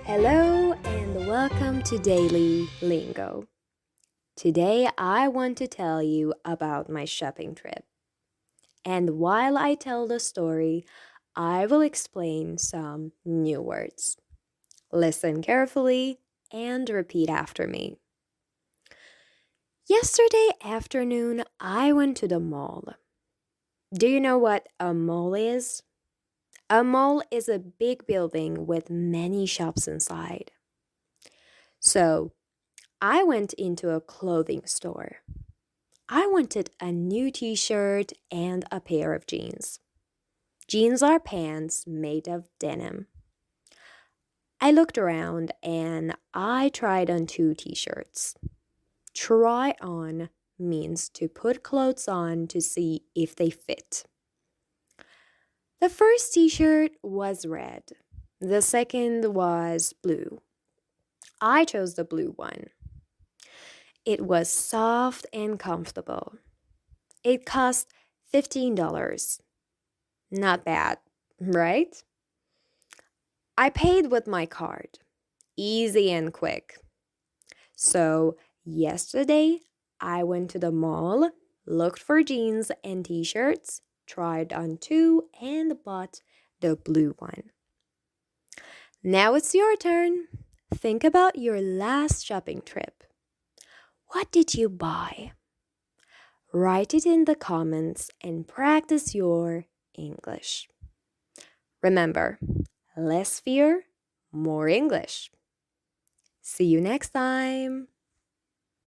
Hello and welcome to Daily Lingo. Today I want to tell you about my shopping trip. And while I tell the story, I will explain some new words. Listen carefully and repeat after me. Yesterday afternoon, I went to the mall. Do you know what a mall is? A mall is a big building with many shops inside. So, I went into a clothing store. I wanted a new t shirt and a pair of jeans. Jeans are pants made of denim. I looked around and I tried on two t shirts. Try on means to put clothes on to see if they fit. The first t shirt was red, the second was blue. I chose the blue one. It was soft and comfortable. It cost $15. Not bad, right? I paid with my card. Easy and quick. So, yesterday, I went to the mall, looked for jeans and t shirts, tried on two, and bought the blue one. Now it's your turn. Think about your last shopping trip. What did you buy? Write it in the comments and practice your English. Remember, less fear, more English. See you next time.